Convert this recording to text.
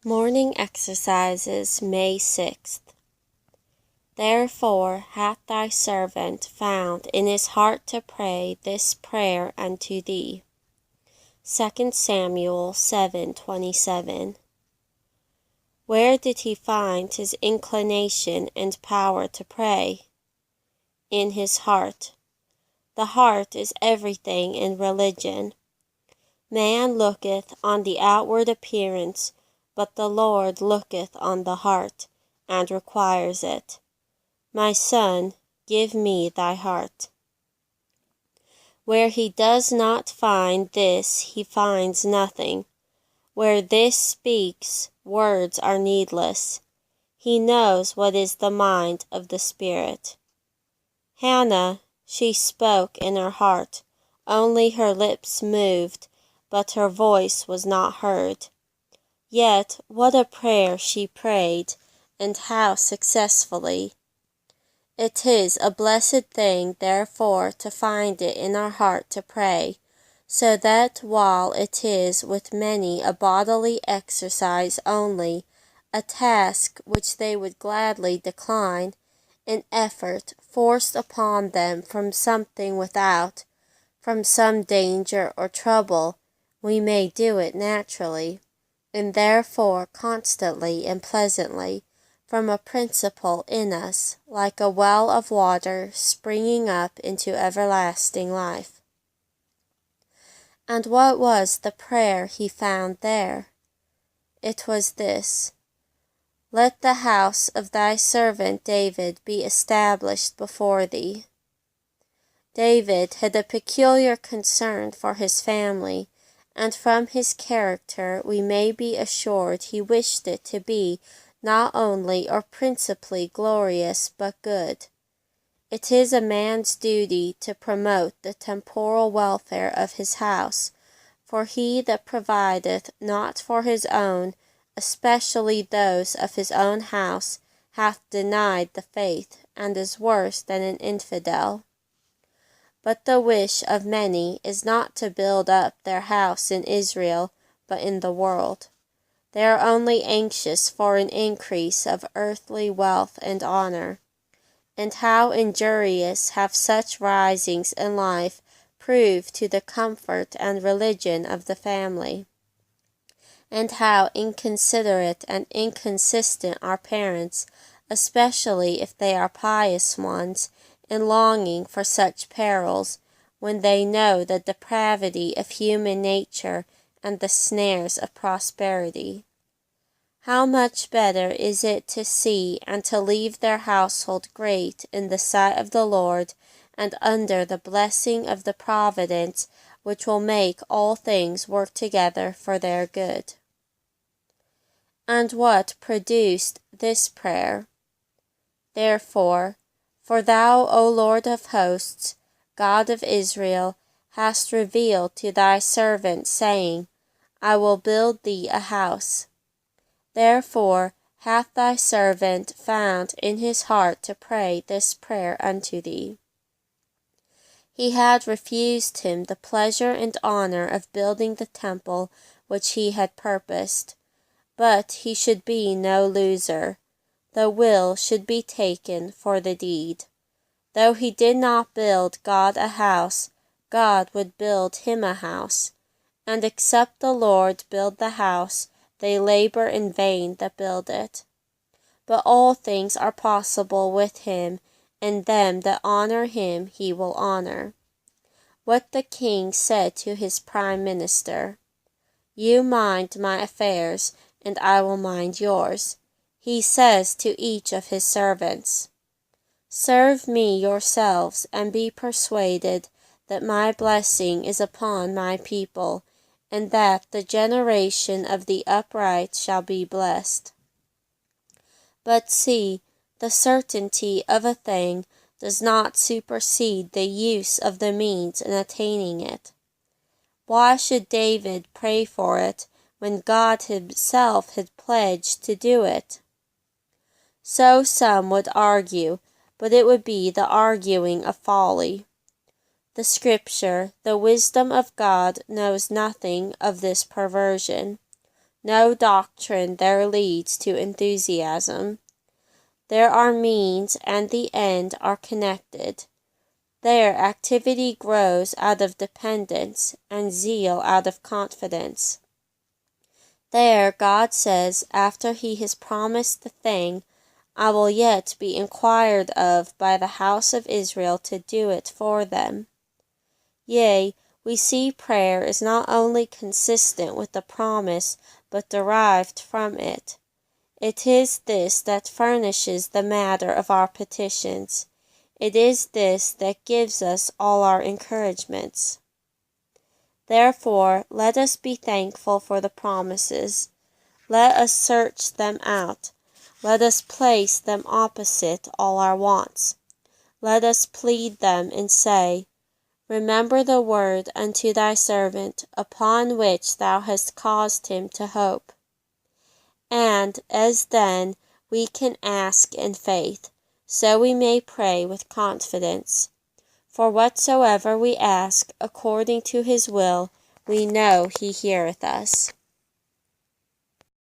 Morning Exercises, May 6th. Therefore hath thy servant found in his heart to pray this prayer unto thee. 2 Samuel 7:27. Where did he find his inclination and power to pray? In his heart. The heart is everything in religion. Man looketh on the outward appearance, but the Lord looketh on the heart, and requires it. My son, give me thy heart. Where he does not find this, he finds nothing. Where this speaks, words are needless. He knows what is the mind of the Spirit. Hannah, she spoke in her heart, only her lips moved, but her voice was not heard. Yet what a prayer she prayed, and how successfully! It is a blessed thing, therefore, to find it in our heart to pray, so that while it is with many a bodily exercise only, a task which they would gladly decline, an effort forced upon them from something without, from some danger or trouble, we may do it naturally, and therefore constantly and pleasantly, from a principle in us, like a well of water springing up into everlasting life. And what was the prayer he found there? It was this: Let the house of thy servant David be established before thee. David had a peculiar concern for his family, and from his character we may be assured he wished it to be not only or principally glorious but good. It is a man's duty to promote the temporal welfare of his house, for he that provideth not for his own, especially those of his own house, hath denied the faith, and is worse than an infidel. But the wish of many is not to build up their house in Israel, but in the world. They are only anxious for an increase of earthly wealth and honor. And how injurious have such risings in life proved to the comfort and religion of the family! And how inconsiderate and inconsistent are parents, especially if they are pious ones, in longing for such perils, when they know the depravity of human nature and the snares of prosperity. How much better is it to see and to leave their household great in the sight of the Lord, and under the blessing of the providence which will make all things work together for their good. And what produced this prayer? Therefore, for thou, O Lord of hosts, God of Israel, hast revealed to thy servant, saying, I will build thee a house. Therefore hath thy servant found in his heart to pray this prayer unto thee. He had refused him the pleasure and honor of building the temple which he had purposed, but he should be no loser. The will should be taken for the deed. Though he did not build God a house, God would build him a house. And except the Lord build the house, they labor in vain that build it. But all things are possible with him, and them that honor him he will honor. What the king said to his prime minister: You mind my affairs, and I will mind yours. He says to each of his servants, Serve me yourselves, and be persuaded that my blessing is upon my people, and that the generation of the upright shall be blessed. But see, the certainty of a thing does not supersede the use of the means in attaining it. Why should David pray for it when God himself had pledged to do it? So some would argue, but it would be the arguing of folly. The Scripture, the wisdom of God, knows nothing of this perversion. No doctrine there leads to enthusiasm. There our means and the end are connected. There activity grows out of dependence and zeal out of confidence. There God says, after he has promised the thing, I will yet be inquired of by the house of Israel to do it for them. Yea, we see prayer is not only consistent with the promise, but derived from it. It is this that furnishes the matter of our petitions. It is this that gives us all our encouragements. Therefore, let us be thankful for the promises. Let us search them out. Let us place them opposite all our wants. Let us plead them and say, Remember the word unto thy servant, upon which thou hast caused him to hope. And as then we can ask in faith, so we may pray with confidence. For whatsoever we ask according to his will, we know he heareth us.